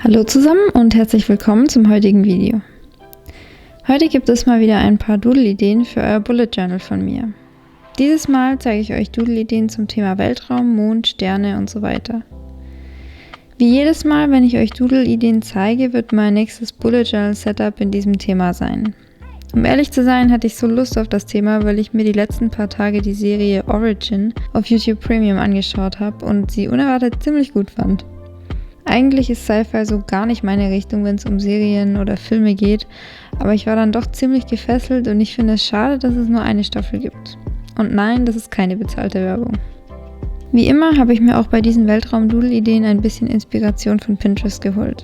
Hallo zusammen und herzlich willkommen zum heutigen Video. Heute gibt es mal wieder ein paar Doodle-Ideen für euer Bullet Journal von mir. Dieses Mal zeige ich euch Doodle-Ideen zum Thema Weltraum, Mond, Sterne und so weiter. Wie jedes Mal, wenn ich euch Doodle-Ideen zeige, wird mein nächstes Bullet Journal Setup in diesem Thema sein. Um ehrlich zu sein, hatte ich so Lust auf das Thema, weil ich mir die letzten paar Tage die Serie Origin auf YouTube Premium angeschaut habe und sie unerwartet ziemlich gut fand. Eigentlich ist Sci-Fi so gar nicht meine Richtung, wenn es um Serien oder Filme geht, aber ich war dann doch ziemlich gefesselt und ich finde es schade, dass es nur eine Staffel gibt. Und nein, das ist keine bezahlte Werbung. Wie immer habe ich mir auch bei diesen Weltraum-Doodle-Ideen ein bisschen Inspiration von Pinterest geholt.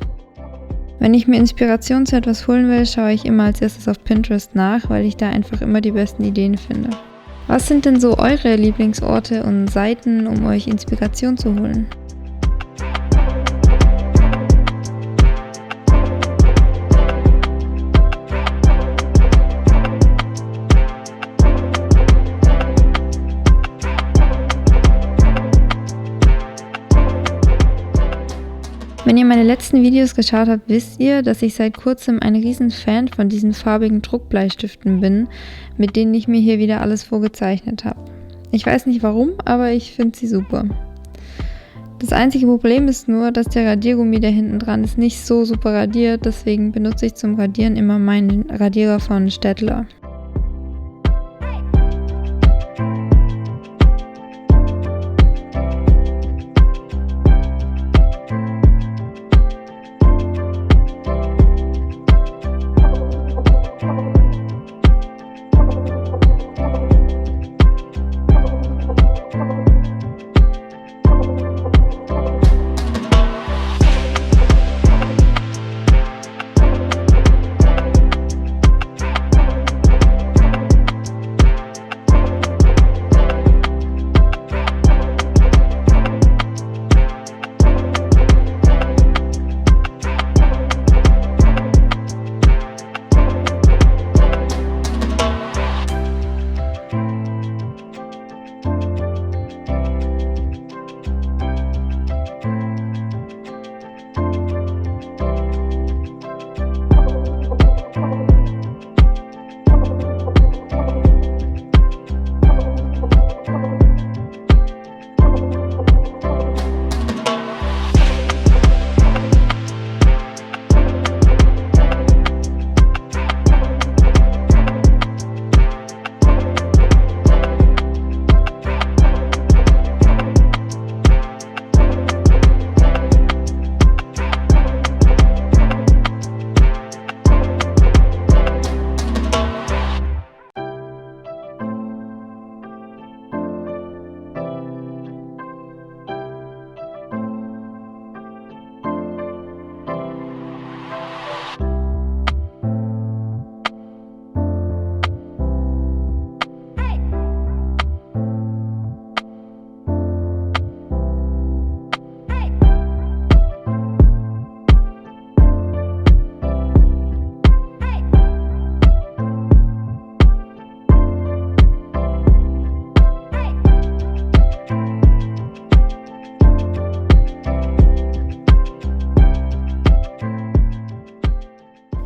Wenn ich mir Inspiration zu etwas holen will, schaue ich immer als erstes auf Pinterest nach, weil ich da einfach immer die besten Ideen finde. Was sind denn so eure Lieblingsorte und Seiten, um euch Inspiration zu holen? Wenn ihr meine letzten Videos geschaut habt, wisst ihr, dass ich seit kurzem ein riesen Fan von diesen farbigen Druckbleistiften bin, mit denen ich mir hier wieder alles vorgezeichnet habe. Ich weiß nicht warum, aber ich finde sie super. Das einzige Problem ist nur, dass der Radiergummi, der hinten dran ist, nicht so super radiert, deswegen benutze ich zum Radieren immer meinen Radierer von Staedtler.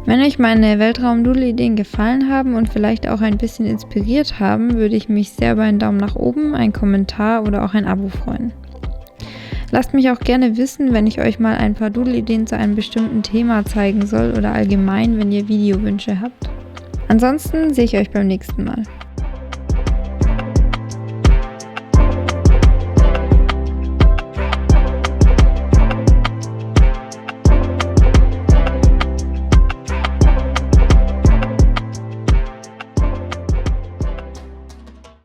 Wenn euch meine Weltraum-Doodle-Ideen gefallen haben und vielleicht auch ein bisschen inspiriert haben, würde ich mich sehr über einen Daumen nach oben, einen Kommentar oder auch ein Abo freuen. Lasst mich auch gerne wissen, wenn ich euch mal ein paar Doodle-Ideen zu einem bestimmten Thema zeigen soll oder allgemein, wenn ihr Videowünsche habt. Ansonsten sehe ich euch beim nächsten Mal.